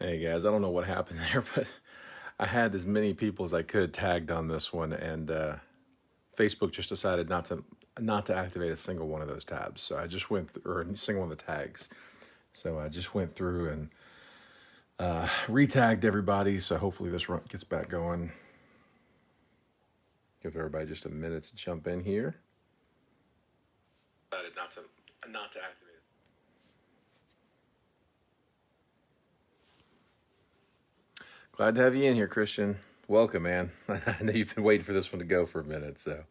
Hey guys, I don't know what happened there, but I had as many people as I could tagged on this one, and Facebook just decided not to activate a single one of those tabs. So I just went or a single one of the tags. So I just went through and retagged everybody. So hopefully this run gets back going. Give everybody just a minute to jump in here. Decided not to activate it. Glad to have you in here, Christian. Welcome, man. I know you've been waiting for this one to go for a minute, so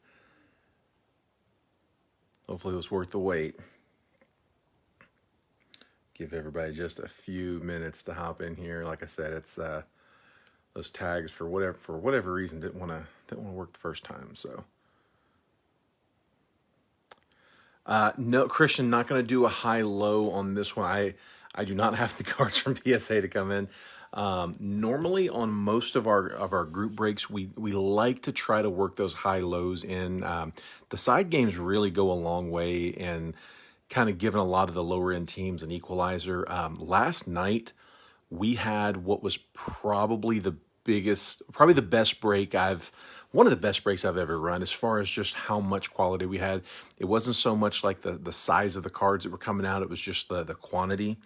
hopefully it was worth the wait. Give everybody just a few minutes to hop in here. Like I said, it's those tags for whatever reason didn't want to work the first time. So no, Christian, not going to do a high low on this one. I do not have the cards from PSA to come in. Normally on most of our group breaks, we like to try to work those high lows in. The side games really go a long way in kind of giving a lot of the lower end teams an equalizer. Last night we had what was probably the best break one of the best breaks I've ever run as far as just how much quality we had. It wasn't so much like the size of the cards that were coming out. It was just the quantity.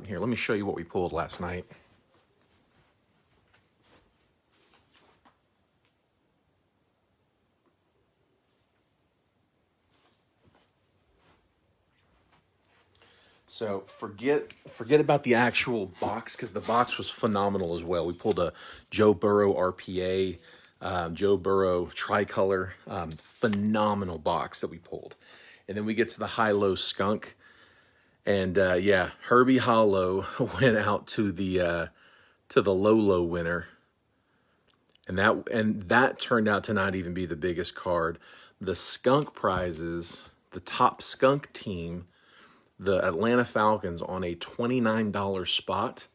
Here, let me show you what we pulled last night. So forget about the actual box because the box was phenomenal as well. We pulled a Joe Burrow RPA, Joe Burrow tricolor, phenomenal box that we pulled, and then we get to the high-low skunk, and yeah, Herbie Hollow went out to the low winner, and that turned out to not even be the biggest card. The skunk prizes, the top skunk team, the Atlanta Falcons, on a $29 spot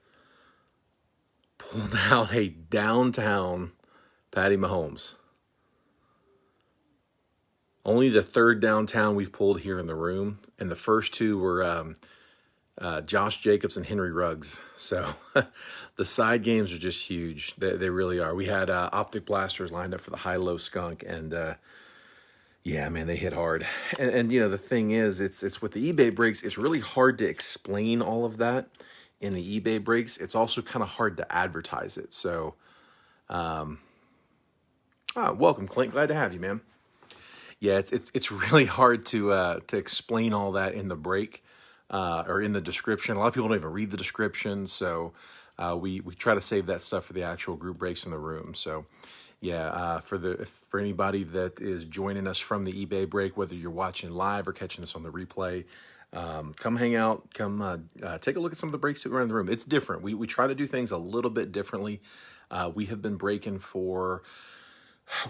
pulled out a downtown Patty Mahomes. Only the third downtown we've pulled here in the room, and the first two were Josh Jacobs and Henry Ruggs. So the side games are just huge. They really are. We had Optic Blasters lined up for the high-low skunk, and yeah, man, they hit hard. And you know, the thing is, it's with the eBay breaks, it's really hard to explain all of that in the eBay breaks. It's also kind of hard to advertise it. So, welcome, Clint. Glad to have you, man. Yeah, it's really hard to explain all that in the break or in the description. A lot of people don't even read the description, so we try to save that stuff for the actual group breaks in the room. So. Yeah, for anybody that is joining us from the eBay break, whether you're watching live or catching us on the replay, come hang out, come take a look at some of the breaks that we run in the room. It's different. We try to do things a little bit differently. We have been breaking we're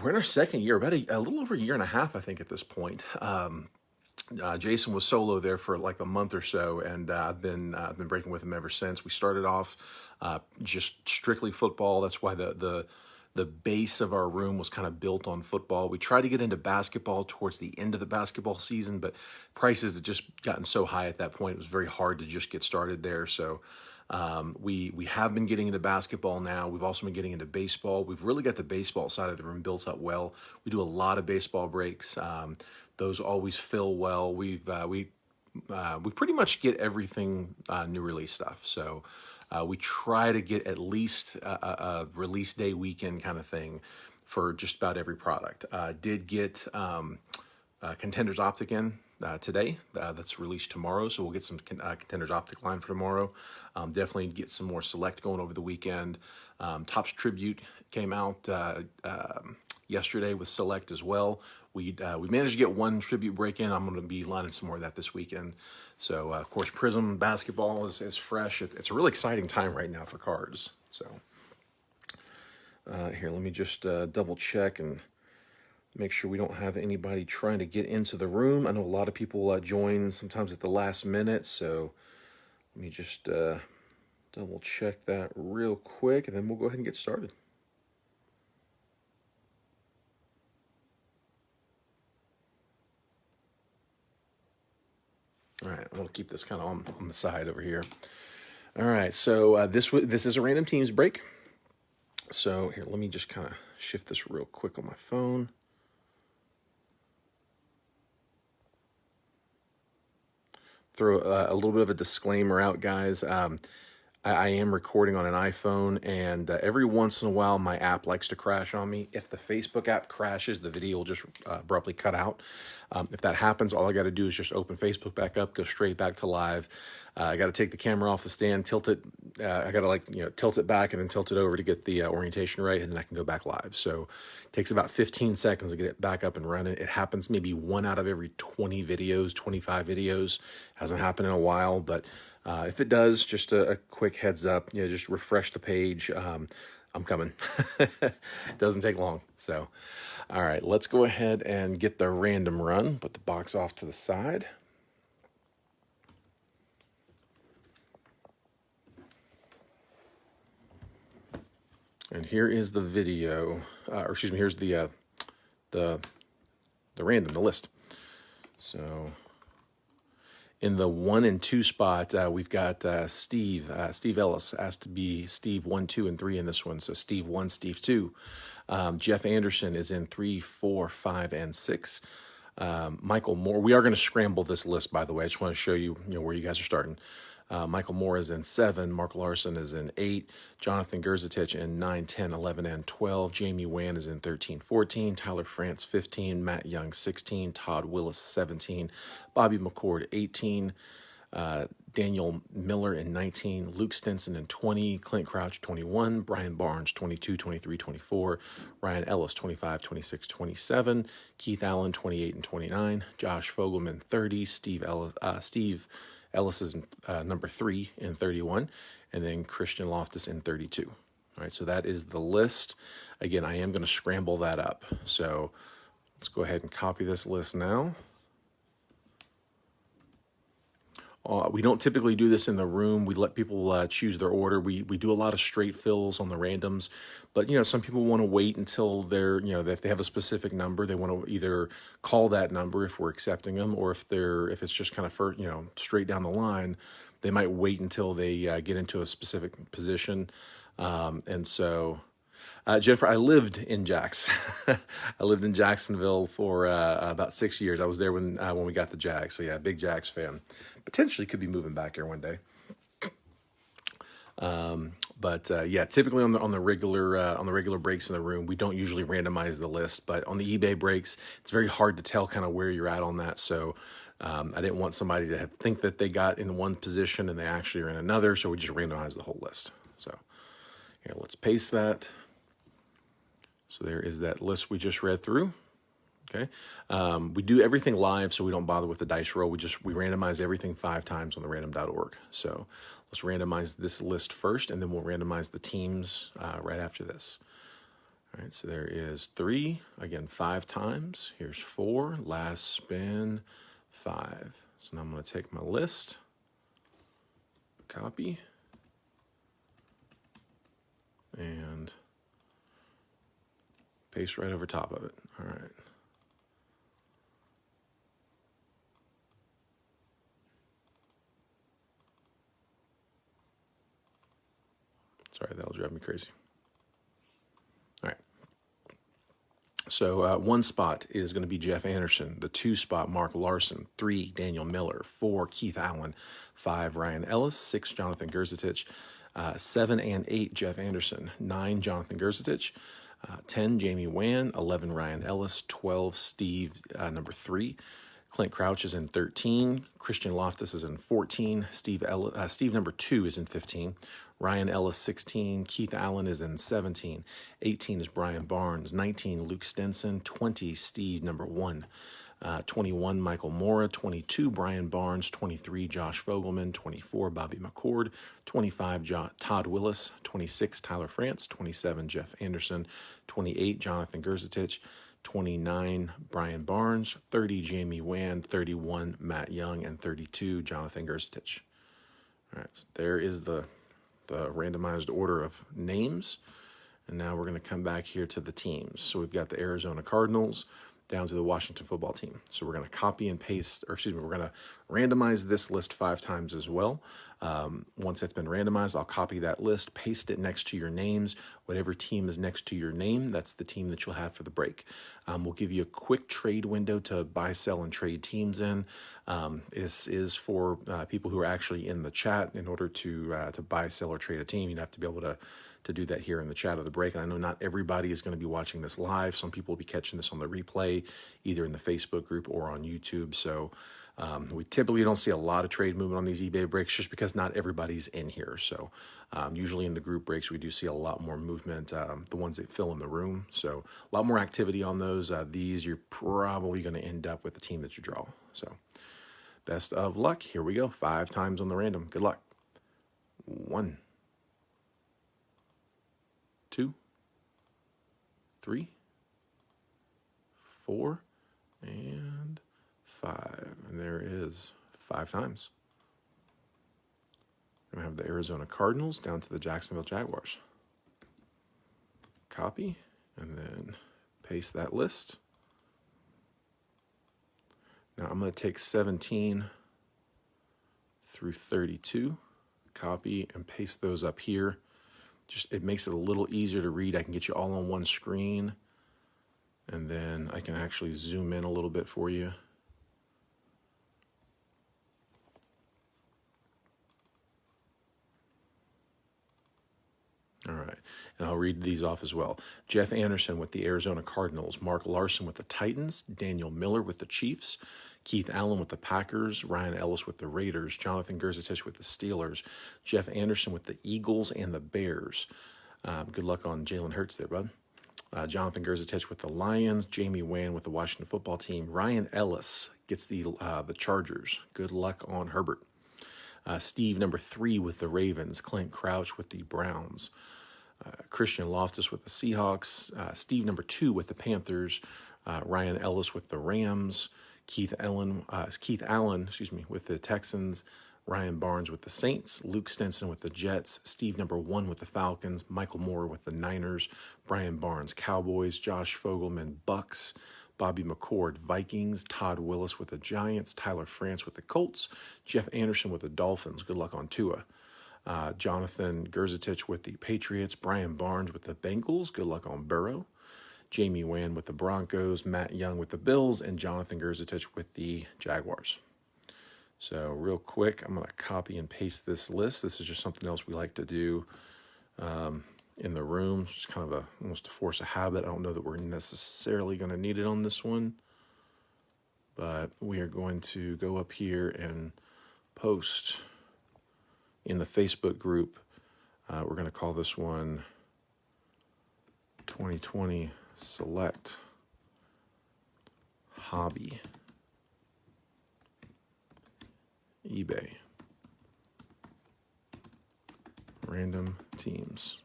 in our second year, about a little over a year and a half, I think, at this point. Jason was solo there for like a month or so, and I've been breaking with him ever since. We started off just strictly football. That's why the base of our room was kind of built on football. We tried to get into basketball towards the end of the basketball season, but prices had just gotten so high at that point, it was very hard to just get started there. So we have been getting into basketball now. We've also been getting into baseball. We've really got the baseball side of the room built up well. We do a lot of baseball breaks. Those always fill well. We pretty much get everything new release stuff. So we try to get at least a release day weekend kind of thing for just about every product. Did get Contenders Optic in today. That's released tomorrow, so we'll get some Contenders Optic line for tomorrow. Definitely get some more Select going over the weekend. Topps Tribute came out yesterday with Select as well. We managed to get one Tribute break in. I'm going to be lining some more of that this weekend. So, of course, Prism basketball is fresh. It's a really exciting time right now for cards. So, here, let me just double check and make sure we don't have anybody trying to get into the room. I know a lot of people join sometimes at the last minute. So, let me just double check that real quick, and then we'll go ahead and get started. All right, I'm going to keep this kind of on the side over here. All right, so this is a random teams break. So here, let me just kind of shift this real quick on my phone. Throw a little bit of a disclaimer out, guys. I am recording on an iPhone, and every once in a while, my app likes to crash on me. If the Facebook app crashes, the video will just abruptly cut out. If that happens, all I got to do is just open Facebook back up, go straight back to live. I got to take the camera off the stand, tilt it. I got to tilt it back and then tilt it over to get the orientation right, and then I can go back live. So it takes about 15 seconds to get it back up and running. It happens maybe 1 out of every 20 videos, 25 videos. Hasn't happened in a while, but if it does, just a quick heads up, just refresh the page. I'm coming. It doesn't take long. So, all right, let's go ahead and get the random run. Put the box off to the side. And here is the video, or excuse me, here's the random, the list. So in the 1 and 2 spot, we've got Steve Ellis, asked to be Steve 1, 2, and 3 in this one. So Steve 1, Steve 2. Jeff Anderson is in 3, 4, 5, and 6. Michael Moore, we are going to scramble this list, by the way. I just want to show you, where you guys are starting. Michael Moore is in 7. Mark Larson is in 8. Jonathan Gerzatich in 9, 10, 11, and 12. Jamie Wan is in 13, 14. Tyler France, 15. Matt Young, 16. Todd Willis, 17. Bobby McCord, 18. Daniel Miller in 19. Luke Stinson in 20. Clint Crouch, 21. Brian Barnes, 22, 23, 24. Ryan Ellis, 25, 26, 27. Keith Allen, 28 and 29. Josh Fogelman, 30. Steve Ellis is number 3 in 31, and then Christian Loftus in 32. All right, so that is the list. Again, I am going to scramble that up. So let's go ahead and copy this list now. We don't typically do this in the room. We let people choose their order. We do a lot of straight fills on the randoms, but some people want to wait until they're if they have a specific number, they want to either call that number if we're accepting them, or if it's just kind of straight down the line, they might wait until they get into a specific position, and so. Jennifer, I lived in I lived in Jacksonville for about 6 years. I was there when we got the Jags. So yeah, big Jags fan. Potentially could be moving back here one day. But yeah, typically on the regular breaks in the room, we don't usually randomize the list. But on the eBay breaks, it's very hard to tell kind of where you're at on that. So I didn't want somebody to think that they got in one position and they actually are in another. So we just randomized the whole list. So here, let's paste that. So there is that list we just read through. Okay, we do everything live, so we don't bother with the dice roll. We randomize everything 5 times on the random.org. So let's randomize this list first, and then we'll randomize the teams right after this. All right, so there is 3, again 5 times. Here's 4, last spin, 5. So now I'm going to take my list, copy, and paste right over top of it. All right. Sorry, that'll drive me crazy. All right. So 1 spot is going to be Jeff Anderson. The 2 spot, Mark Larson. 3, Daniel Miller. 4, Keith Allen. 5, Ryan Ellis. 6, Jonathan Gerzatich. 7 and 8, Jeff Anderson. 9, Jonathan Gerzatich. 10, Jamie Wan. 11, Ryan Ellis. 12, Steve, number 3. Clint Crouch is in 13. Christian Loftus is in 14. Steve number 2 is in 15. Ryan Ellis, 16. Keith Allen is in 17. 18 is Brian Barnes. 19, Luke Stenson. 20, Steve number 1. 21, Michael Mora. 22, Brian Barnes. 23, Josh Fogelman. 24, Bobby McCord. 25, Todd Willis. 26, Tyler France. 27, Jeff Anderson. 28, Jonathan Gerzatich. 29, Brian Barnes. 30, Jamie Wan. 31, Matt Young. And 32, Jonathan Gerzatich. All right, so there is the randomized order of names. And now we're going to come back here to the teams. So we've got the Arizona Cardinals down to the Washington football team. So we're going to copy and paste, or excuse me, we're going to randomize this list 5 times as well. Once that's been randomized, I'll copy that list, paste it next to your names. Whatever team is next to your name, that's the team that you'll have for the break. We'll give you a quick trade window to buy, sell, and trade teams in. This is for people who are actually in the chat. In order to buy, sell, or trade a team, you'd have to be able to do that here in the chat of the break. And I know not everybody is going to be watching this live. Some people will be catching this on the replay, either in the Facebook group or on YouTube. So we typically don't see a lot of trade movement on these eBay breaks just because not everybody's in here. So usually in the group breaks, we do see a lot more movement, the ones that fill in the room. So a lot more activity on those. These, you're probably going to end up with the team that you draw. So best of luck. Here we go. 5 times on the random. Good luck. 1, 2, 3, 4, and 5. And there is 5 times. I'm going to have the Arizona Cardinals down to the Jacksonville Jaguars. Copy, and then paste that list. Now I'm going to take 17 through 32, copy, and paste those up here. Just, it makes it a little easier to read. I can get you all on one screen, and then I can actually zoom in a little bit for you. All right, and I'll read these off as well. Jeff Anderson with the Arizona Cardinals, Mark Larson with the Titans, Daniel Miller with the Chiefs, Keith Allen with the Packers, Ryan Ellis with the Raiders, Jonathan Gerzatich with the Steelers, Jeff Anderson with the Eagles and the Bears. Good luck on Jalen Hurts there, bud. Jonathan Gerzatich with the Lions, Jamie Wan with the Washington Football Team, Ryan Ellis gets the Chargers. Good luck on Herbert. Steve number 3 with the Ravens, Clint Crouch with the Browns, Christian Loftus with the Seahawks, Steve number 2 with the Panthers, Ryan Ellis with the Rams, Keith Allen, with the Texans, Ryan Barnes with the Saints, Luke Stenson with the Jets, Steve number 1 with the Falcons, Michael Moore with the Niners, Brian Barnes Cowboys, Josh Fogelman Bucks, Bobby McCord Vikings, Todd Willis with the Giants, Tyler France with the Colts, Jeff Anderson with the Dolphins. Good luck on Tua. Jonathan Gerzatich with the Patriots, Brian Barnes with the Bengals. Good luck on Burrow. Jamie Wan with the Broncos, Matt Young with the Bills, and Jonathan Gerzatich with the Jaguars. So real quick, I'm going to copy and paste this list. This is just something else we like to do in the room. It's just kind of almost a force of habit. I don't know that we're necessarily going to need it on this one, but we are going to go up here and post in the Facebook group. We're going to call this one 2020 Select Hobby eBay Random Teams,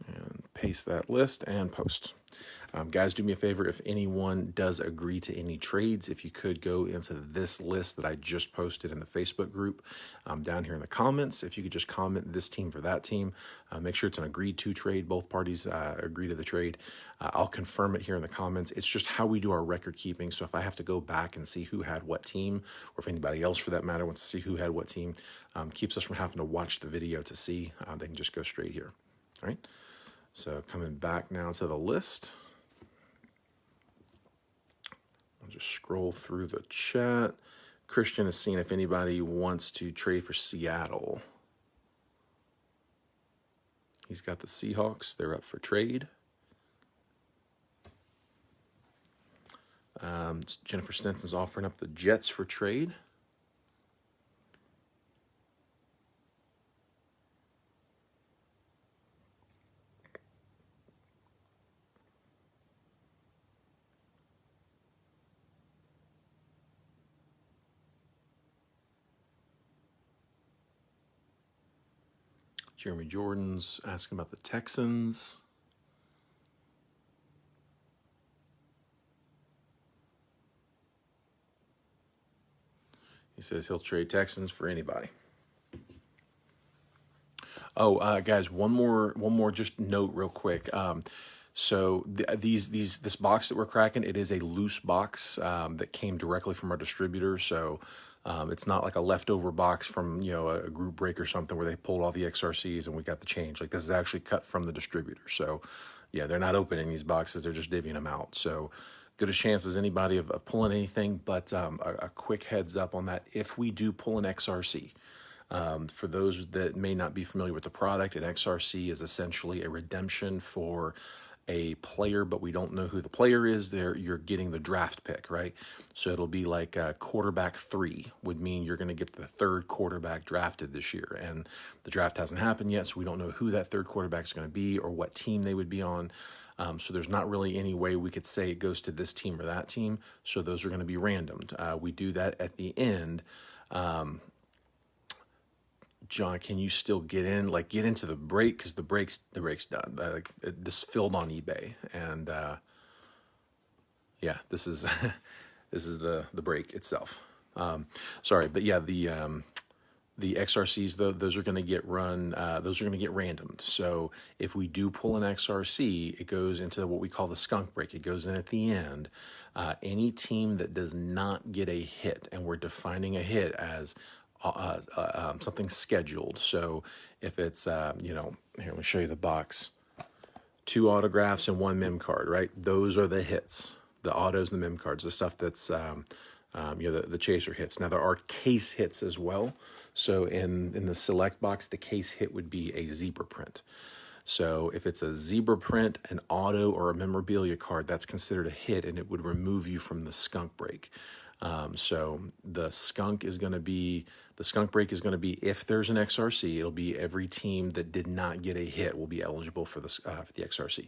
and paste that list and post. Guys, do me a favor, if anyone does agree to any trades, if you could go into this list that I just posted in the Facebook group down here in the comments. If you could just comment this team for that team, make sure it's an agreed to trade. Both parties agree to the trade. I'll confirm it here in the comments. It's just how we do our record keeping. So if I have to go back and see who had what team, or if anybody else for that matter wants to see who had what team, keeps us from having to watch the video to see. They can just go straight here. All right. So coming back now to the list. I'll just scroll through the chat. Christian is seeing if anybody wants to trade for Seattle. He's got the Seahawks. They're up for trade. Jennifer Stenson's offering up the Jets for trade. Jeremy Jordan's asking about the Texans. He says he'll trade Texans for anybody. Oh, guys, one more just note real quick. So this box that we're cracking, it is a loose box that came directly from our distributor. So It's not like a leftover box from, you know, a group break or something where they pulled all the XRCs and we got the change. Like, this is actually cut from the distributor. So yeah, they're not opening these boxes. They're just divvying them out. So good a chance as anybody of pulling anything, but a quick heads up on that. If we do pull an XRC, for those that may not be familiar with the product, an XRC is essentially a redemption for a player, but we don't know who the player is. There, you're getting the draft pick, right? So it'll be like quarterback 3 would mean you're going to get the third quarterback drafted this year, and the draft hasn't happened yet, so we don't know who that third quarterback is going to be or what team they would be on. So there's not really any way we could say it goes to this team or that team. So those are going to be randomed. We do that at the end. John, can you still get in? Like, get into the break, because the break's done. This filled on eBay, and yeah, this is this is the break itself. Sorry, but yeah, the XRCs, though, those are going to get run. Those are going to get randomed. So if we do pull an XRC, it goes into what we call the skunk break. It goes in at the end. Any team that does not get a hit, and we're defining a hit as something scheduled. So if it's, you know, here, let me show you the box. 2 autographs and 1 mem card, right? Those are the hits, the autos and the mem cards, the stuff that's, you know, the chaser hits. Now, there are case hits as well. So in the select box, the case hit would be a zebra print. So if it's a zebra print, an auto, or a memorabilia card, that's considered a hit, and it would remove you from the skunk break. So the skunk break is going to be, if there's an XRC, it'll be every team that did not get a hit will be eligible for the XRC.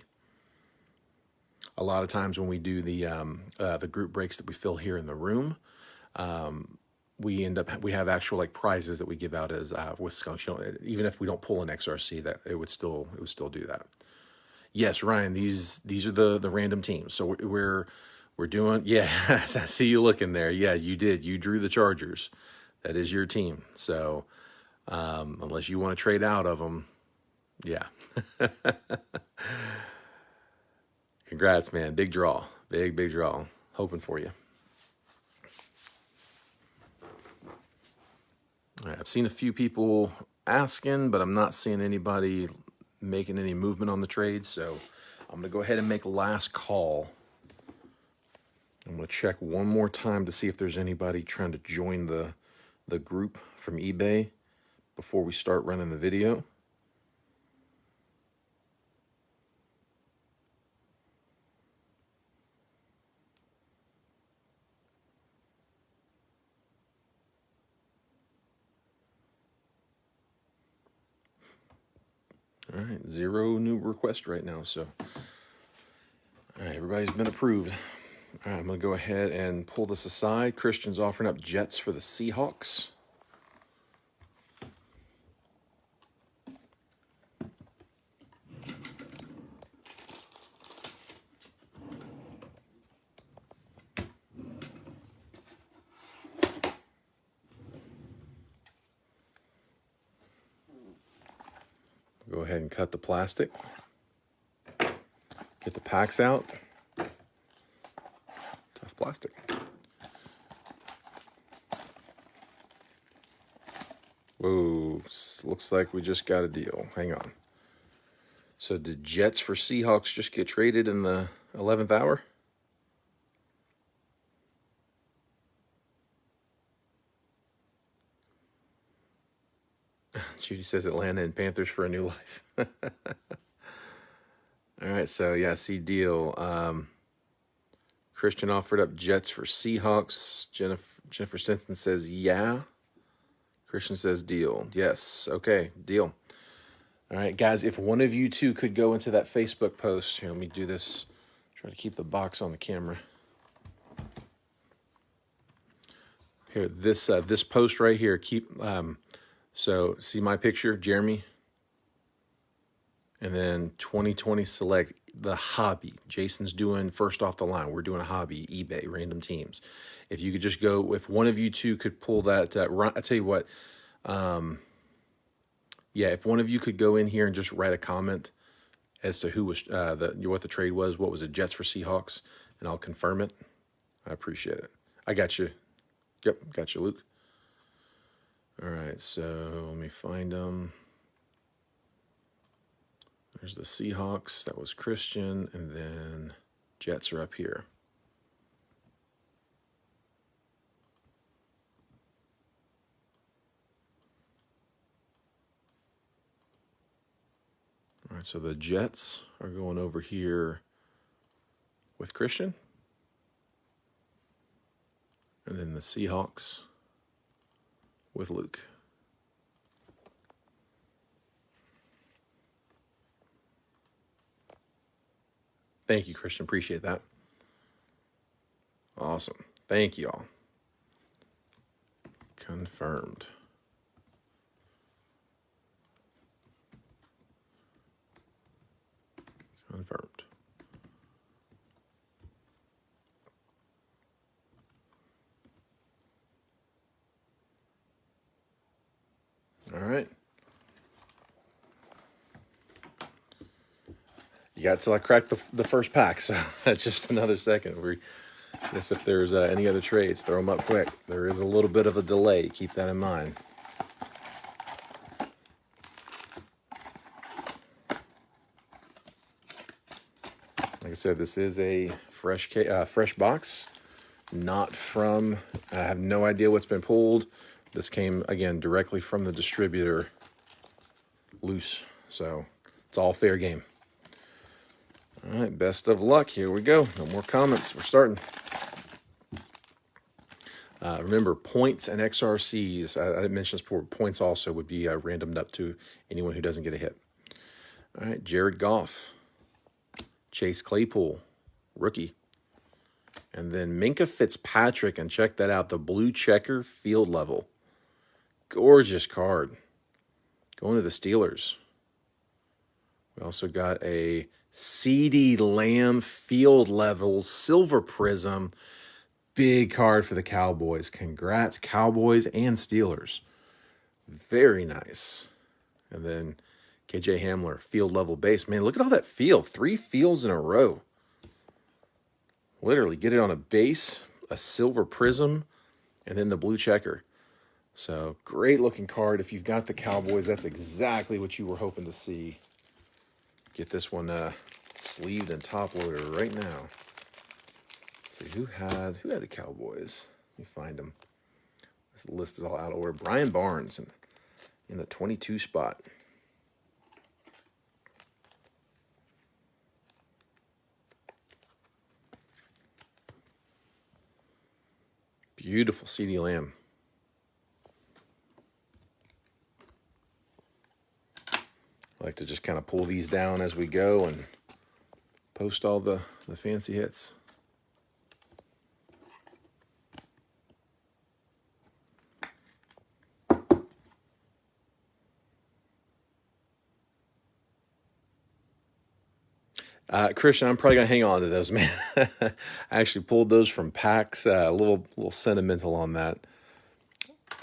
A lot of times when we do the group breaks that we fill here in the room, we have actual like prizes that we give out as with skunks. You know, even if we don't pull an XRC, that it would still do that. Yes, Ryan, these are the random teams. So we're doing, yeah, I see you looking there. Yeah, you did. You drew the Chargers. That is your team. So unless you want to trade out of them, yeah. Congrats, man. Big draw. Big draw. Hoping for you. All right, I've seen a few people asking, but I'm not seeing anybody making any movement on the trade. So I'm going to go ahead and make last call. I'm going to check one more time to see if there's anybody trying to join the group from eBay before we start running the video. All right, 0 new requests right now. So, all right, everybody's been approved. All right, I'm going to go ahead and pull this aside. Christian's offering up Jets for the Seahawks. Go ahead and cut the plastic. Get the packs out. Tough plastic. Whoa, looks like we just got a deal. Hang on. So did Jets for Seahawks just get traded in the 11th hour? Judy says Atlanta and Panthers for a new life. All right, so yeah, see deal. Christian offered up Jets for Seahawks. Jennifer Stinson says yeah. Christian says deal. Yes, okay, deal. All right, guys, if one of you two could go into that Facebook post. Here, let me do this. Try to keep the box on the camera. Here, this post right here, so see my picture, Jeremy? And then 2020 select the hobby. Jason's doing first off the line. We're doing a hobby, eBay, random teams. If you could just go, if one of you two could pull that, I tell you what, yeah, if one of you could go in here and just write a comment as to who was, what the trade was, what was it, Jets for Seahawks, and I'll confirm it. I appreciate it. I got you. Yep, got you, Luke. All right, so let me find them. There's the Seahawks. That was Christian. And then Jets are up here. All right, so the Jets are going over here with Christian. And then the Seahawks with Luke. Thank you, Christian. Appreciate that. Awesome. Thank you all. Confirmed. Confirmed. All right. You got till I crack the first pack, so that's just another second. I guess if there's any other trades, throw them up quick. There is a little bit of a delay. Keep that in mind. Like I said, this is a fresh box, not from, I have no idea what's been pulled. This came, again, directly from the distributor, loose. So it's all fair game. All right, best of luck. Here we go. No more comments. We're starting. Remember, points and XRCs, I didn't mention this before, points also would be randomed up to anyone who doesn't get a hit. All right, Jared Goff, Chase Claypool, rookie. And then Minka Fitzpatrick, and check that out, the blue checker field level. Gorgeous card. Going to the Steelers. We also got a CeeDee Lamb field level silver prism. Big card for the Cowboys. Congrats, Cowboys and Steelers. Very nice. And then KJ Hamler, field level base. Man, look at all that field. 3 fields in a row. Literally, get it on a base, a silver prism, and then the blue checker. So, great looking card. If you've got the Cowboys, that's exactly what you were hoping to see. Get this one sleeved and top loader right now. Let's see, who had the Cowboys? Let me find them. This list is all out of order. Brian Barnes in the 22 spot. Beautiful CeeDee Lamb. I like to just kind of pull these down as we go and post all the fancy hits. Christian, I'm probably going to hang on to those, man. I actually pulled those from packs. A little sentimental on that.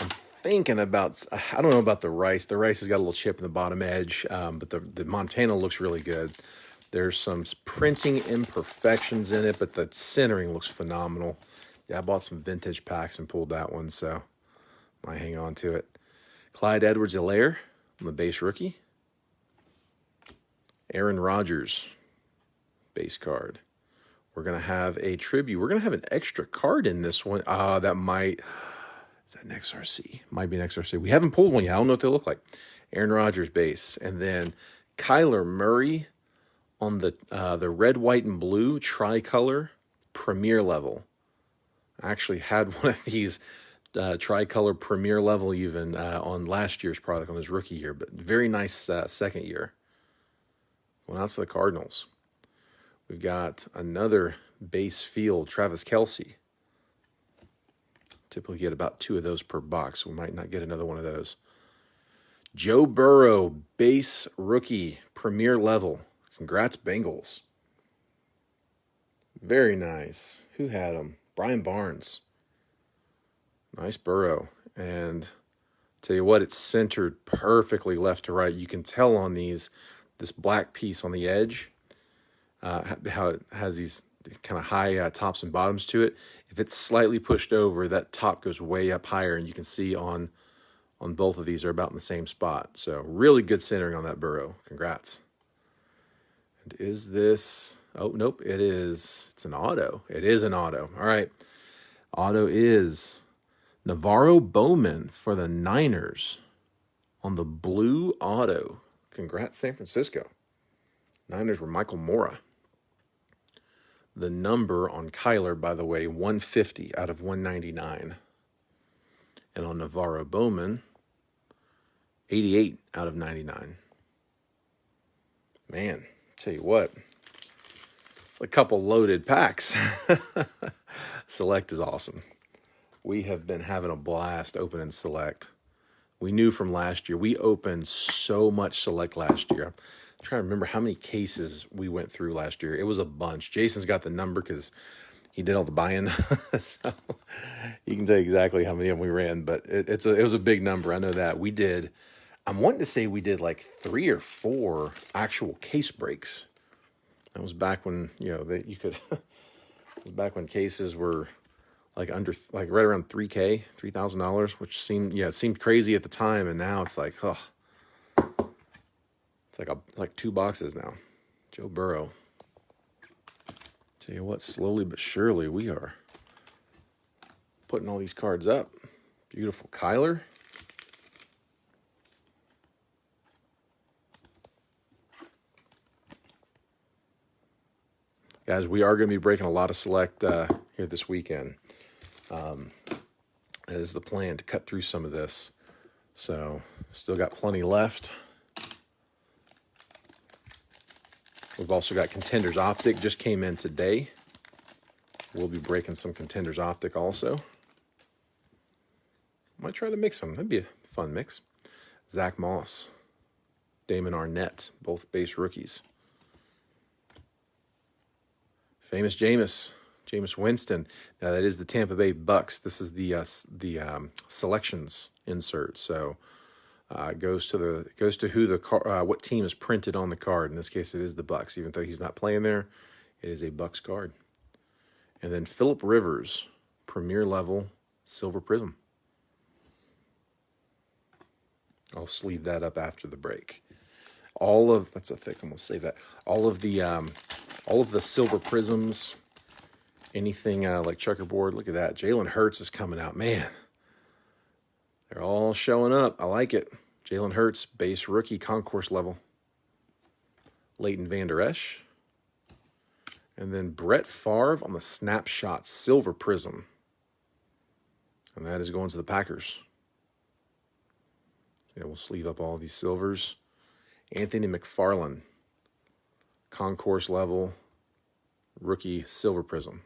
I'm thinking about, I don't know about the Rice. The Rice has got a little chip in the bottom edge, but the Montana looks really good. There's some printing imperfections in it, but the centering looks phenomenal. Yeah, I bought some vintage packs and pulled that one, so I might hang on to it. Clyde Edwards-Helaire on the base rookie. Aaron Rodgers, base card. We're going to have a tribute. We're going to have an extra card in this one. That might... Is that an XRC? Might be an XRC. We haven't pulled one yet. I don't know what they look like. Aaron Rodgers base. And then Kyler Murray on the red, white, and blue tricolor premier level. I actually had one of these tricolor premier level even on last year's product, on his rookie year. But very nice second year. Going out to the Cardinals. We've got another base field, Travis Kelce. Typically get about 2 of those per box. We might not get another one of those. Joe Burrow, base rookie, premier level. Congrats, Bengals. Very nice. Who had him? Brian Barnes. Nice Burrow. And tell you what, it's centered perfectly left to right. You can tell on this black piece on the edge, how it has these kind of high tops and bottoms to it. If it's slightly pushed over, that top goes way up higher, and you can see on on both of these are about in the same spot. So really good centering on that burrow. Congrats. And is this, oh, nope, it is, it's an auto. It is an auto. All right. Auto is Navarro Bowman for the Niners on the blue auto. Congrats, San Francisco. Niners were Michael Mora. The number on Kyler, by the way, 150 out of 199. And on Navarro Bowman, 88 out of 99. Man, tell you what, a couple loaded packs. Select is awesome. We have been having a blast opening Select. We knew from last year, we opened so much Select last year. I'm trying to remember how many cases we went through last year. It was a bunch. Jason's got the number because he did all the buy-in. So he can tell you exactly how many of them we ran, but it was a big number. I know that. We did, I'm wanting to say we did like 3 or 4 actual case breaks. That was back when, you could, it was back when cases were like right around $3,000, which seemed crazy at the time. And now it's like, it's like 2 boxes now. Joe Burrow. Tell you what, slowly but surely we are putting all these cards up. Beautiful Kyler. Guys, we are going to be breaking a lot of Select here this weekend. That is the plan, to cut through some of this. So, still got plenty left. We've also got Contenders Optic, just came in today. We'll be breaking some Contenders Optic also. Might try to mix them. That'd be a fun mix. Zach Moss, Damon Arnett, both base rookies. Famous Jameis Winston. Now that is the Tampa Bay Bucks. This is the selections insert. So it goes to who what team is printed on the card. In this case, it is the Bucks. Even though he's not playing there, it is a Bucks card. And then Phillip Rivers, Premier Level Silver Prism. I'll sleeve that up after the break. That's a thick. I'm gonna save that. All of the Silver Prisms, anything like checkerboard. Look at that. Jalen Hurts is coming out. Man, they're all showing up. I like it. Jalen Hurts, base rookie, concourse level. Leighton Vander Esch. And then Brett Favre on the Snapshot Silver Prism. And that is going to the Packers. Yeah, we'll sleeve up all these silvers. Anthony McFarland, concourse level, rookie Silver Prism.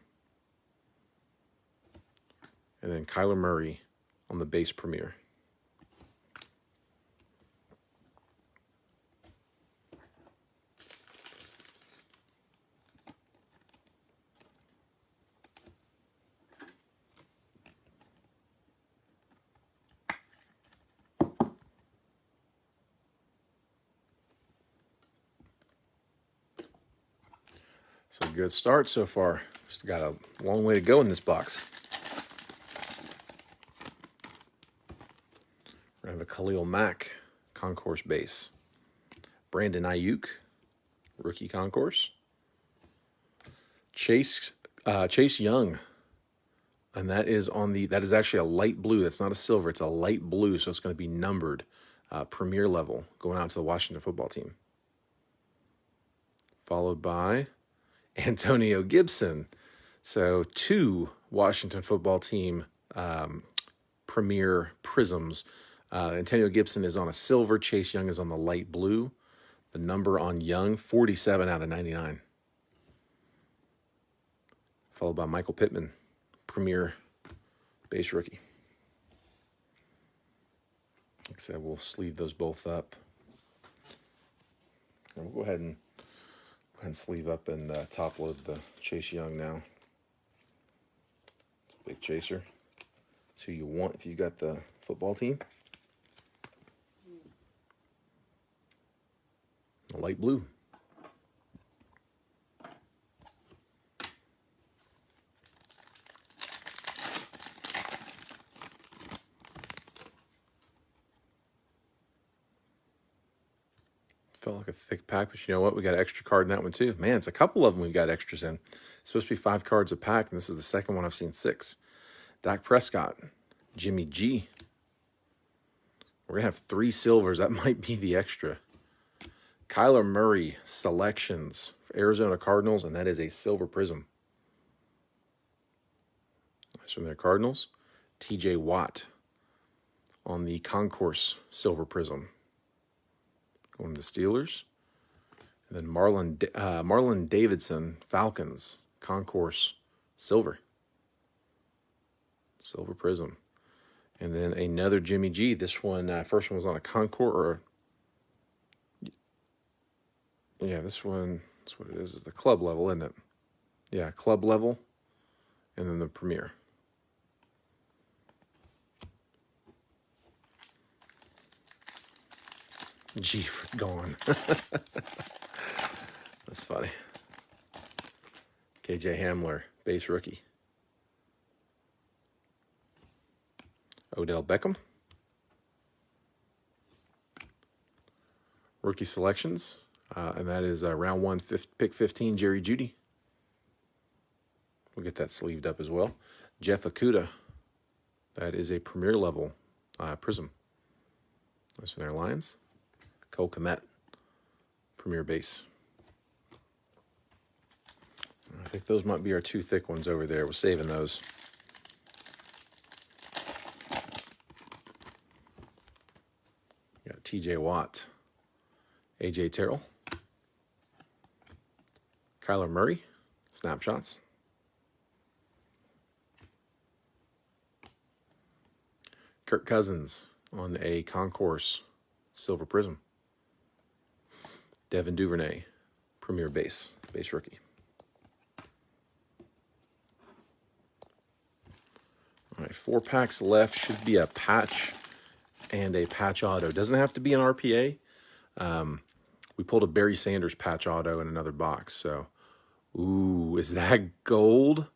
And then Kyler Murray on the base Premier. So good start so far. Just got a long way to go in this box. We're going to have a Khalil Mack concourse base. Brandon Ayuk, rookie concourse. Chase Young. And that is actually a light blue. That's not a silver. It's a light blue, so it's going to be numbered. Premier level, going out to the Washington football team. Followed by Antonio Gibson. So 2 Washington football team premier prisms. Antonio Gibson is on a silver. Chase Young is on the light blue. The number on Young, 47 out of 99. Followed by Michael Pittman, premier base rookie. Like I said, we'll sleeve those both up. And we'll go ahead and sleeve up and top load the Chase Young now. It's a big chaser. It's who you want if you got the football team. The light blue. Felt like a thick pack, but you know what? We got an extra card in that one too. Man, it's a couple of them we've got extras in. It's supposed to be 5 cards a pack, and this is the second one I've seen 6. Dak Prescott, Jimmy G. We're going to have 3 silvers. That might be the extra. Kyler Murray selections for Arizona Cardinals, and that is a silver prism. Nice from their Cardinals. TJ Watt on the Concourse silver prism. Going to the Steelers. And then Marlon Davidson, Falcons, Concourse silver. Silver prism. And then another Jimmy G. This one, first one was on a Concourse, yeah, this one, that's what it is the club level, isn't it? Yeah, club level, and then the Premier. G for gone. That's funny. KJ Hamler, base rookie. Odell Beckham. Rookie selections. And that is round 1, pick 15, Jerry Jeudy. We'll get that sleeved up as well. Jeff Okudah. That is a premier level prism. That's from their Lions. Cole Kmet, premier base. I think those might be our 2 thick ones over there. We're saving those. We got TJ Watt, AJ Terrell, Kyler Murray, snapshots. Kirk Cousins on a Concourse silver prism. Devin Duvernay, premier base rookie. All right, 4 packs left. Should be a patch and a patch auto. Doesn't have to be an RPA. We pulled a Barry Sanders patch auto in another box. So, ooh, is that gold?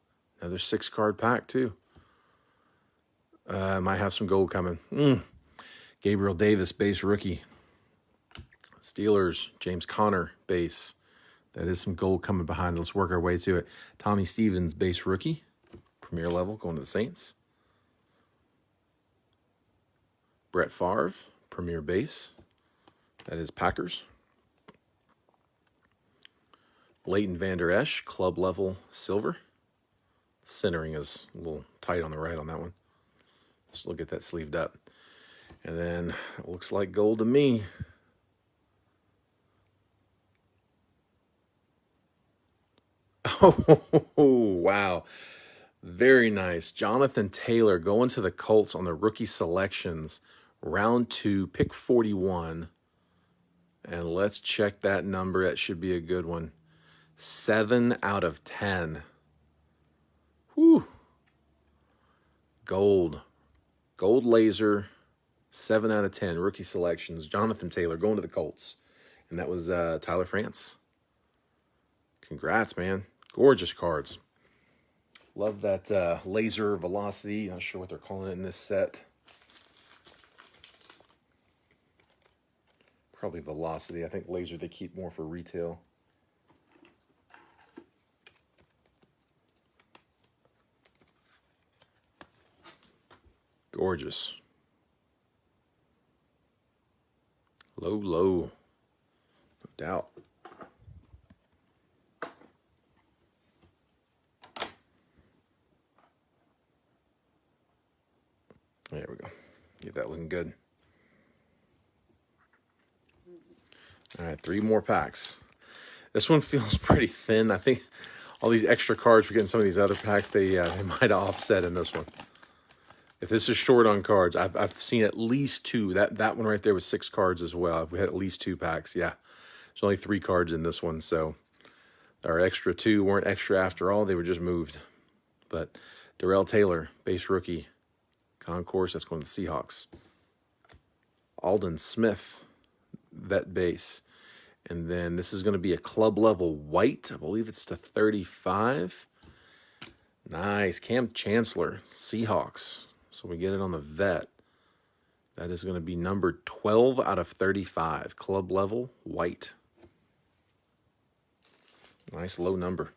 Another 6-card pack too. Might have some gold coming. Gabriel Davis, base rookie. Steelers, James Conner, base. That is some gold coming behind. Let's work our way to it. Tommy Stevens, base rookie. Premier level, going to the Saints. Brett Favre, premier base. That is Packers. Leighton Vander Esch, club level silver. Centering is a little tight on the right on that one. Let's look at that sleeved up. And then it looks like gold to me. Oh, wow. Very nice. Jonathan Taylor going to the Colts on the rookie selections. Round 2, pick 41. And let's check that number. That should be a good one. 7 out of 10. Whew. Gold. Gold laser. 7 out of 10. Rookie selections. Jonathan Taylor going to the Colts. And that was Tyler France. Congrats, man. Gorgeous cards. Love that laser velocity. Not sure what they're calling it in this set. Probably velocity. I think laser they keep more for retail. Gorgeous. Low. No doubt. There we go. Get that looking good. All right, 3 more packs. This one feels pretty thin. I think all these extra cards we're getting some of these other packs, they might have offset in this one. If this is short on cards, I've seen at least 2. That one right there was 6 cards as well. We had at least 2 packs. Yeah, there's only 3 cards in this one, so our extra 2 weren't extra after all. They were just moved. But Darrell Taylor, base rookie. Concourse, that's going to the Seahawks. Aldon Smith, vet base. And then this is going to be a club level white. I believe it's to 35. Nice. Cam Chancellor, Seahawks. So we get it on the vet. That is going to be number 12 out of 35. Club level, white. Nice low number.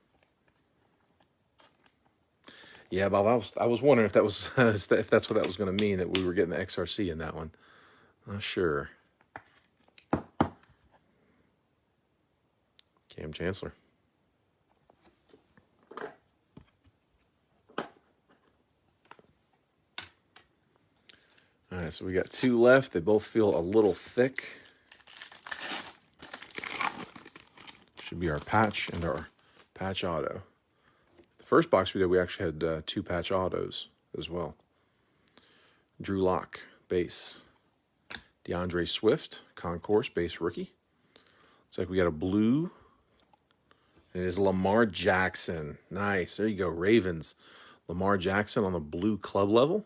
Yeah, Bob, I was wondering if that was if that's what that was going to mean, that we were getting the XRC in that one. Not sure. Cam Chancellor. All right, so we got 2 left. They both feel a little thick. Should be our patch and our patch auto. The first box we did, we actually had 2 patch autos as well. Drew Lock, base. DeAndre Swift, Concourse, base rookie. Looks like we got a blue. It is Lamar Jackson. Nice. There you go, Ravens. Lamar Jackson on the blue club level.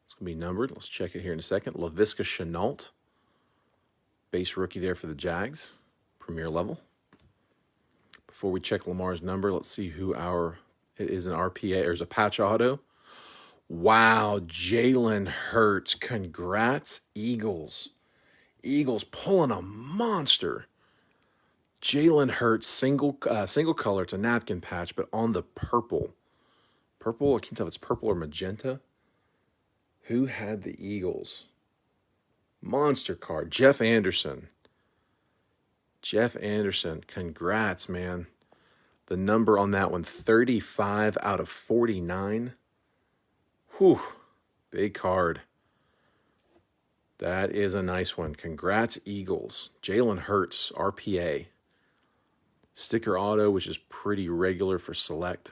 It's going to be numbered. Let's check it here in a second. Laviska Shenault, base rookie there for the Jags, premier level. Before we check Lamar's number, let's see who it is an RPA, or is a patch auto. Wow, Jalen Hurts. Congrats, Eagles. Eagles pulling a monster. Jalen Hurts, single color. It's a napkin patch, but on the purple. Purple, I can't tell if it's purple or magenta. Who had the Eagles? Monster card. Jeff Anderson. Jeff Anderson. Congrats, man. The number on that one, 35 out of 49. Whew. Big card. That is a nice one. Congrats, Eagles. Jalen Hurts, RPA. Sticker auto, which is pretty regular for select.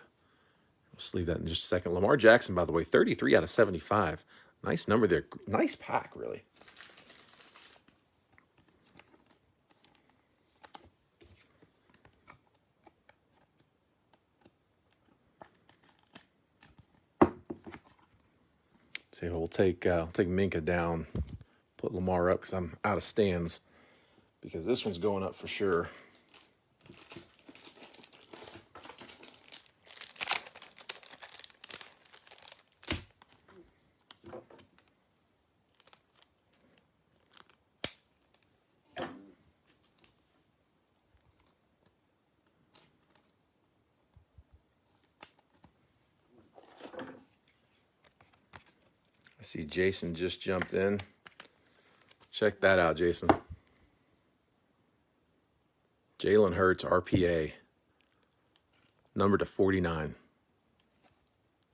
Let's leave that in just a second. Lamar Jackson, by the way, 33 out of 75. Nice number there. Nice pack, really. See, we'll take Minka down, put Lamar up because I'm out of stands, because this one's going up for sure. I see Jason just jumped in. Check that out, Jason. Jalen Hurts, RPA. Number to 49.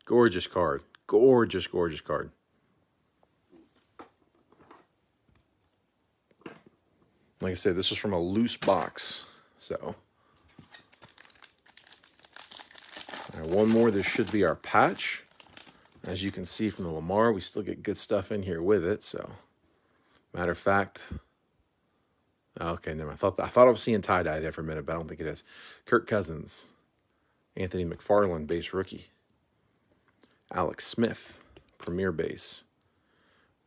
Gorgeous card. Gorgeous, gorgeous card. Like I said, this was from a loose box. So, all right, one more. This should be our patch. As you can see from the Lamar, we still get good stuff in here with it. So, matter of fact, okay, never mind. I thought I was seeing tie-dye there for a minute, but I don't think it is. Kirk Cousins, Anthony McFarland, base rookie. Alex Smith, premier base.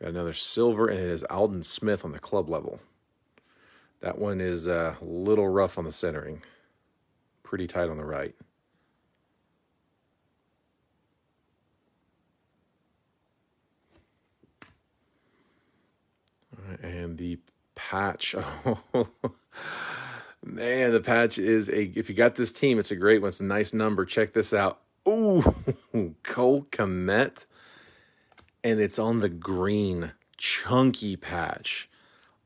Got another silver, and it is Alden Smith on the club level. That one is a little rough on the centering. Pretty tight on the right. And the patch, oh, man, the patch is if you got this team, it's a great one. It's a nice number. Check this out. Ooh, Cole Kmet. And it's on the green, chunky patch.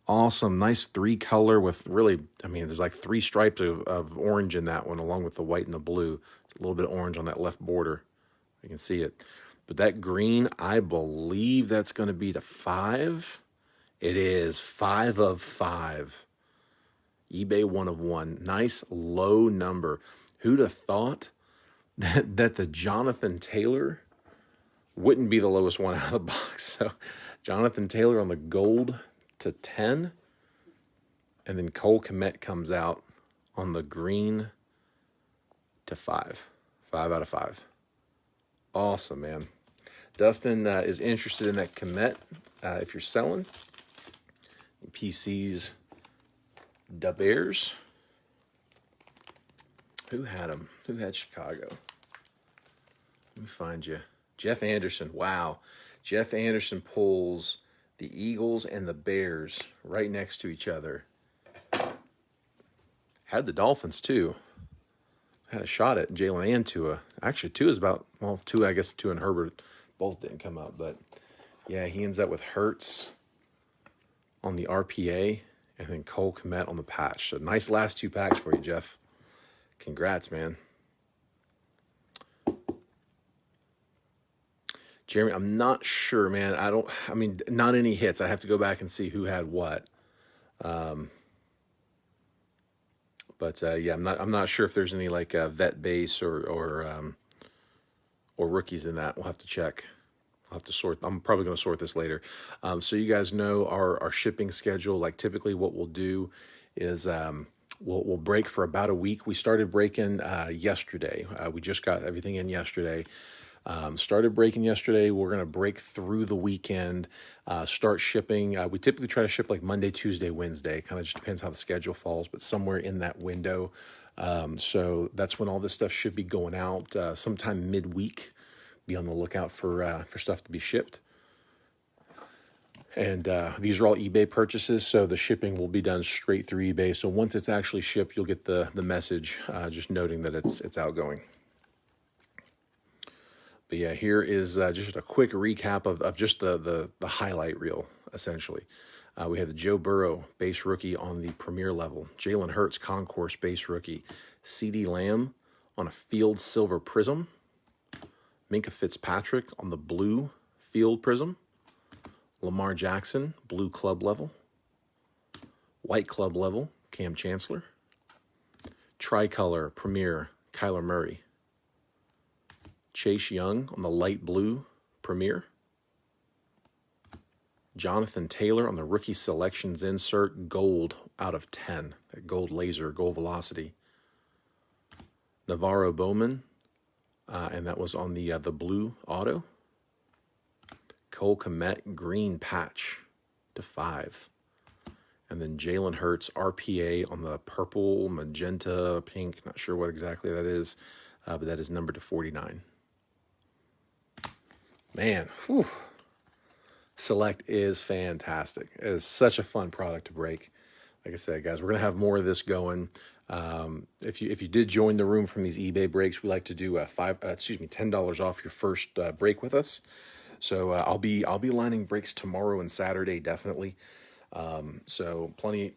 Awesome, nice 3-color with really, there's like 3 stripes of orange in that one, along with the white and the blue. It's a little bit of orange on that left border. You can see it. But that green, I believe that's going to be to 5. It is 5 of 5. eBay 1 of 1. Nice low number. Who'd have thought that the Jonathan Taylor wouldn't be the lowest one out of the box? So Jonathan Taylor on the gold to 10. And then Cole Kmet comes out on the green to 5. 5 out of 5. Awesome, man. Dustin is interested in that Kmet if you're selling. PC's Da Bears. Who had him? Who had Chicago? Let me find you. Jeff Anderson. Wow. Jeff Anderson pulls The Eagles and the Bears right next to each other. Had the Dolphins too. Had a shot at Jalen and Tua. Actually, Tua is about, well, Tua, I guess Tua and Herbert both didn't come up. But yeah, he ends up with Hurts on the RPA and then Cole Kmet on the patch. So nice last 2 packs for you, Jeff. Congrats, man. Jeremy, I'm not sure, man. I mean, not any hits. I have to go back and see who had what. But yeah, I'm not sure if there's any like vet base or rookies in that. We'll have to check. I'll have to sort. I'm probably going to sort this later. So you guys know our shipping schedule. Like typically, what we'll do is we'll break for about a week. We started breaking yesterday. We just got everything in yesterday. Started breaking yesterday. We're going to break through the weekend, start shipping. We typically try to ship like Monday, Tuesday, Wednesday. Kind of just depends how the schedule falls, but somewhere in that window. So that's when all this stuff should be going out sometime midweek. Be on the lookout for stuff to be shipped. And these are all eBay purchases, so the shipping will be done straight through eBay. So once it's actually shipped, you'll get the message just noting that it's outgoing. But yeah, here is just a quick recap of just the highlight reel, essentially. We had the Joe Burrow base rookie on the premier level, Jalen Hurts concourse base rookie, CeeDee Lamb on a field silver prism, Minkah Fitzpatrick on the blue field prism, Lamar Jackson blue club level, white club level Cam Chancellor, tricolor premier Kyler Murray, Chase Young on the light blue premier, Jonathan Taylor on the rookie selections insert gold out of 10, that gold laser, gold velocity, Navarro Bowman, and that was on the blue auto, Cole Kmet green patch to 5, and then Jalen Hurts RPA on the purple, magenta, pink, not sure what exactly that is, but that is numbered to 49. Man, whew. Select is fantastic. It is such a fun product to break. Like I said, guys, we're gonna have more of this going. If you did join the room from these eBay breaks, we like to do $10 off your first break with us. So I'll be lining breaks tomorrow and Saturday definitely. So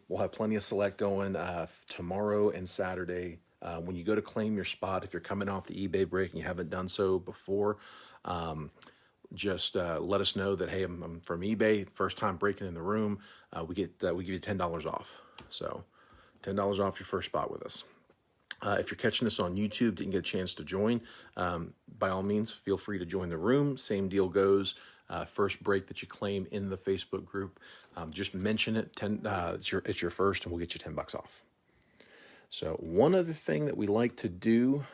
we'll have plenty of select going tomorrow and Saturday. When you go to claim your spot, if you're coming off the eBay break and you haven't done so before, just let us know that, hey, I'm from eBay, first time breaking in the room. We give you $10 off. So $10 off your first spot with us. If you're catching this on YouTube, didn't get a chance to join, by all means, feel free to join the room. Same deal goes. First break that you claim in the Facebook group, just mention it. It's your first, and we'll get you $10 off. So one other thing that we like to do,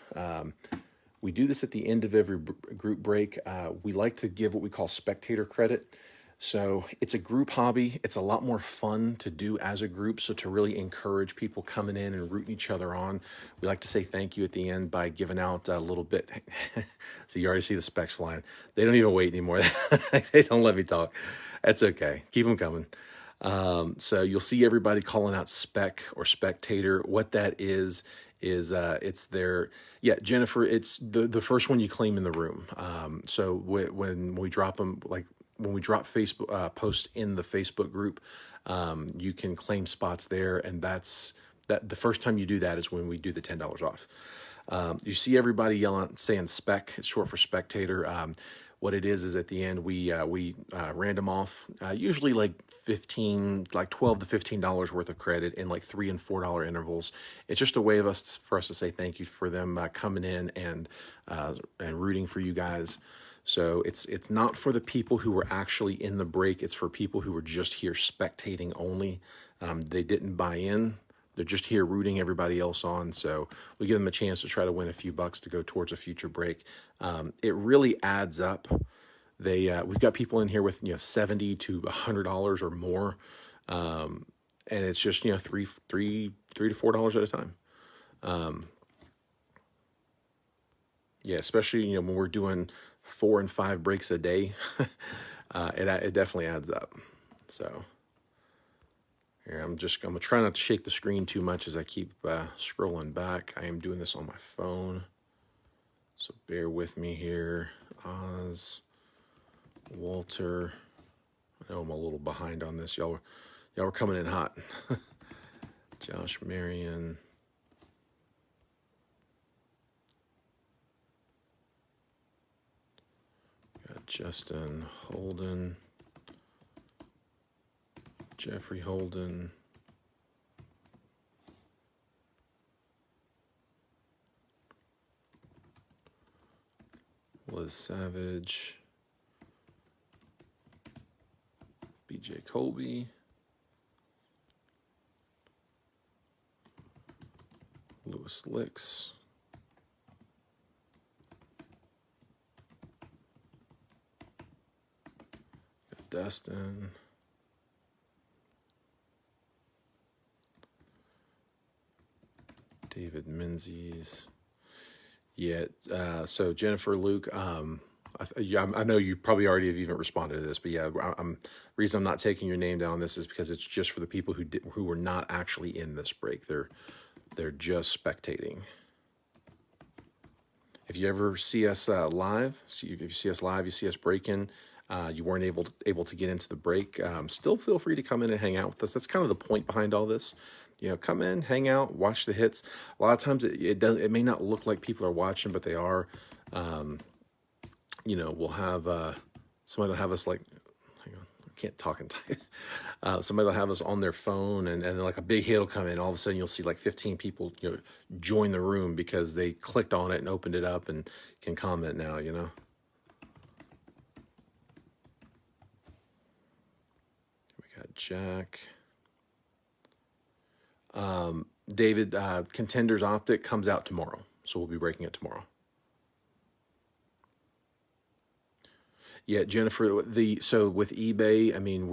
we do this at the end of every group break. We like to give what we call spectator credit. So it's a group hobby. It's a lot more fun to do as a group. So to really encourage people coming in and rooting each other on, we like to say thank you at the end by giving out a little bit. So you already see the specs flying. They don't even wait anymore. They don't let me talk. That's okay. Keep them coming. So you'll see everybody calling out spec or spectator. What that is it's their, Jennifer, it's the first one you claim in the room. So when we drop them, like when we drop Facebook posts in the Facebook group, you can claim spots there. And that's the first time you do that is when we do the $10 off. You see everybody saying spec. It's short for spectator. What it is at the end, we random off, usually like $12 to $15 worth of credit in like $3 and $4 intervals. It's just a way for us to say thank you for them coming in and rooting for you guys. So it's not for the people who were actually in the break. It's for people who were just here spectating only. They didn't buy in. They're just here rooting everybody else on. So we give them a chance to try to win a few bucks to go towards a future break. It really adds up. We've got people in here with $70 to $100 or more, and it's just $3 to $4 at a time. Especially when we're doing 4 and 5 breaks a day, it definitely adds up. So here, I'm gonna try not to shake the screen too much as I keep scrolling back. I am doing this on my phone, so bear with me here. Oz, Walter. I know I'm a little behind on this. Y'all were coming in hot. Josh, Marion. Got Justin Holden. Jeffrey Holden. Liz Savage. BJ Colby. Lewis Licks. Got Dustin. David Menzies. Yeah, so Jennifer, Luke, I know you probably already have even responded to this, but yeah, the reason I'm not taking your name down on this is because it's just for the people who were not actually in this break. They're just spectating. If you ever see us live, if you see us live, you see us breaking, you weren't able to get into the break, still feel free to come in and hang out with us. That's kind of the point behind all this. You know, come in, hang out, watch the hits. A lot of times it may not look like people are watching, but they are. You know, we'll have somebody will have us like, hang on, I can't talk and type. Somebody will have us on their phone, and then like a big hit will come in. All of a sudden, you'll see like 15 people, you know, join the room because they clicked on it and opened it up and can comment now. You know. We got Jack. David, Contenders Optic comes out tomorrow, so we'll be breaking it tomorrow. Yeah, Jennifer, so with eBay, I mean,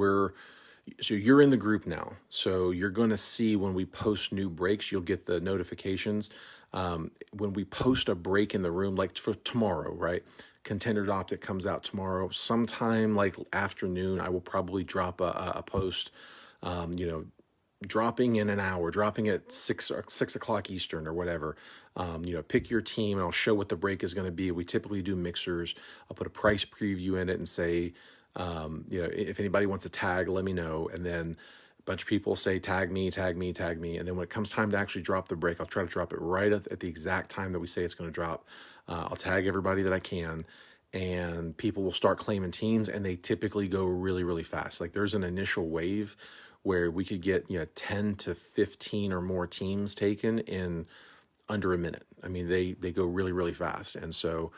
so you're in the group now, so you're going to see when we post new breaks, you'll get the notifications. When we post a break in the room, like for tomorrow, right? Contenders Optic comes out tomorrow, sometime like afternoon. I will probably drop a post, you know, dropping in an hour, dropping at 6 o'clock Eastern or whatever. You know, pick your team and I'll show what the break is going to be. We typically do mixers. I'll put a price preview in it and say, you know, if anybody wants to tag, let me know. And then a bunch of people say, tag me, tag me, tag me. And then when it comes time to actually drop the break, I'll try to drop it right at the exact time that we say it's going to drop. I'll tag everybody that I can. And people will start claiming teams, and they typically go really, really fast. Like there's an initial wave where we could get, you know, 10 to 15 or more teams taken in under a minute. I mean, they go really, really fast. And so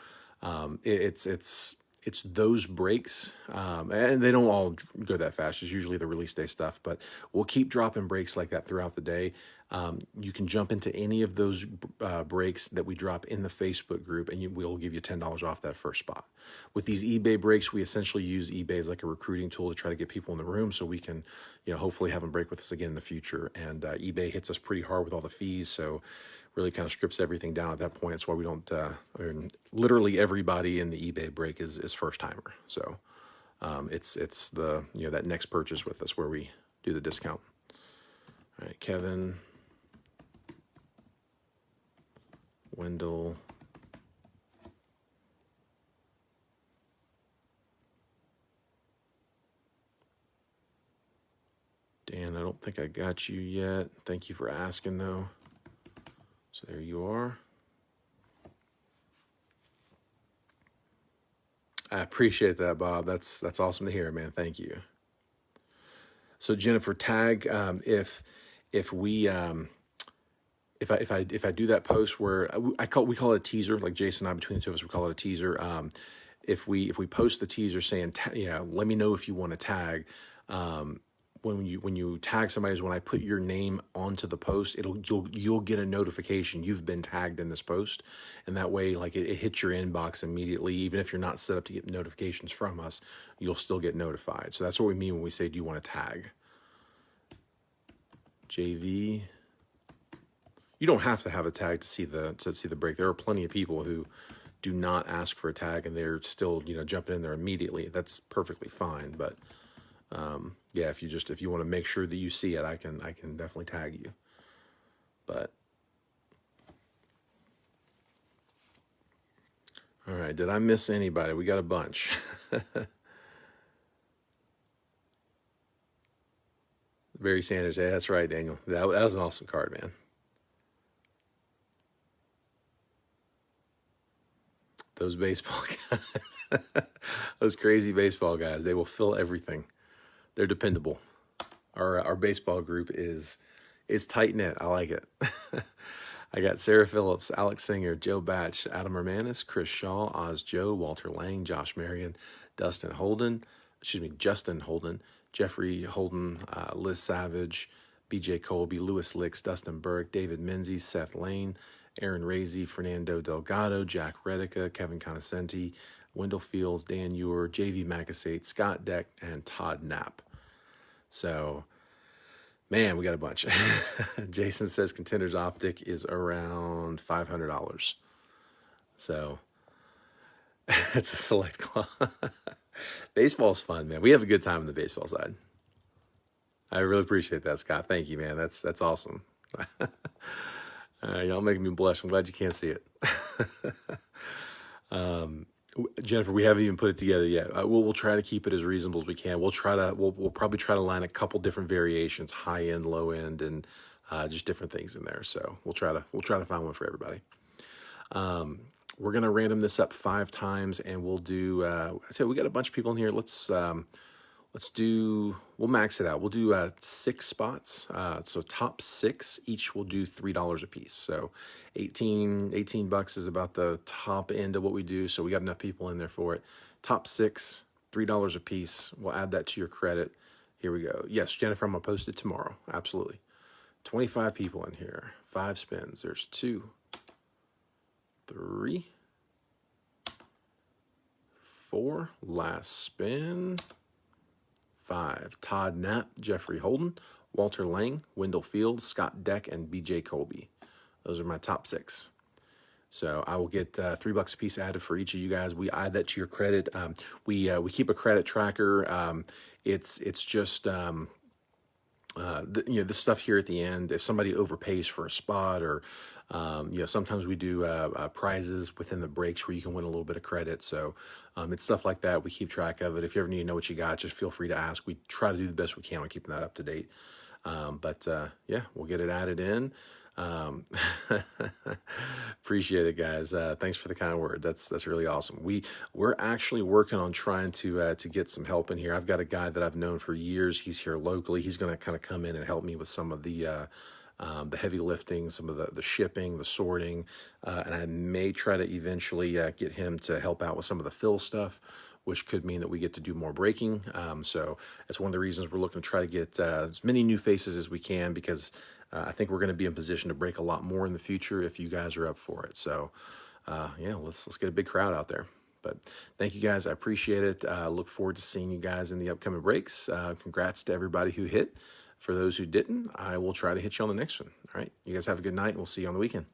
it's those breaks, and they don't all go that fast. It's usually the release day stuff, but we'll keep dropping breaks like that throughout the day. You can jump into any of those breaks that we drop in the Facebook group, and we'll give you $10 off that first spot. With these eBay breaks, we essentially use eBay as like a recruiting tool to try to get people in the room so we can, you know, hopefully have them break with us again in the future. And eBay hits us pretty hard with all the fees, so really kind of strips everything down at that point. That's why we don't, I mean, literally everybody in the eBay break is first timer. So it's the, you know, that next purchase with us where we do the discount. All right, Kevin. Wendell. Dan, I don't think I got you yet. Thank you for asking, though. So there you are. I appreciate that, Bob. That's awesome to hear, man. Thank you. So Jennifer, tag if we if I do that post where we call it a teaser, like Jason and I, between the two of us, we call it a teaser. If we post the teaser saying, yeah, let me know if you want to tag. When you tag somebody, is when I put your name onto the post, you'll get a notification you've been tagged in this post, and that way, like it hits your inbox immediately. Even if you're not set up to get notifications from us, you'll still get notified. So that's what we mean when we say, do you want to tag? JV. You don't have to have a tag to see the break. There are plenty of people who do not ask for a tag and they're still, you know, jumping in there immediately. That's perfectly fine. But Yeah, if you want to make sure that you see it, I can definitely tag you. But all right, did I miss anybody? We got a bunch. Barry Sanders, yeah, that's right, Daniel. That was an awesome card, man. Those baseball guys, those crazy baseball guys, they will fill everything. They're dependable. Our baseball group is tight knit. I like it. I got Sarah Phillips, Alex Singer, Joe Batch, Adam Hermanis, Chris Shaw, Oz Joe, Walter Lang, Josh Marion, Justin Holden, Jeffrey Holden, Liz Savage, BJ Colby, Lewis Licks, Dustin Burke, David Menzies, Seth Lane, Aaron Razy, Fernando Delgado, Jack Redica, Kevin Conoscenti, Wendell Fields, Dan Ewer, JV Macasate, Scott Deck, and Todd Knapp. So, man, we got a bunch. Jason says Contenders Optic is around $500. So, it's a select club. Baseball's fun, man. We have a good time on the baseball side. I really appreciate that, Scott. Thank you, man. That's awesome. Y'all making me blush. I'm glad you can't see it. Jennifer, we haven't even put it together yet. We'll try to keep it as reasonable as we can. We'll probably try to line a couple different variations, high end, low end, and just different things in there. So we'll try to find one for everybody. We're gonna random this up 5 times, and we'll do. I tell you, we got a bunch of people in here. We'll max it out. We'll do 6 spots. So top 6 each will do $3 a piece. So 18 bucks is about the top end of what we do. So we got enough people in there for it. Top 6, $3 a piece. We'll add that to your credit. Here we go. Yes, Jennifer, I'm gonna post it tomorrow. Absolutely. 25 people in here. 5 spins. There's 2, 3, 4. Last spin. 5. Todd Knapp, Jeffrey Holden, Walter Lang, Wendell Fields, Scott Deck, and BJ Colby. Those are my top 6. So I will get $3 a piece added for each of you guys. We add that to your credit. We keep a credit tracker. It's just this stuff here at the end. If somebody overpays for a spot, or sometimes we do prizes within the breaks where you can win a little bit of credit. So it's stuff like that. We keep track of it. If you ever need to know what you got, just feel free to ask. We try to do the best we can on keeping that up to date. We'll get it added in. Appreciate it, guys. Thanks for the kind word. That's really awesome. We're actually working on trying to get some help in here. I've got a guy that I've known for years. He's here locally. He's going to kind of come in and help me with some of the heavy lifting, some of the shipping, the sorting, and I may try to eventually get him to help out with some of the fill stuff, which could mean that we get to do more breaking. So that's one of the reasons we're looking to try to get as many new faces as we can, because I think we're going to be in position to break a lot more in the future if you guys are up for it. So let's get a big crowd out there. But thank you guys. I appreciate it. Look forward to seeing you guys in the upcoming breaks. Congrats to everybody who hit. For those who didn't, I will try to hit you on the next one. All right. You guys have a good night. We'll see you on the weekend.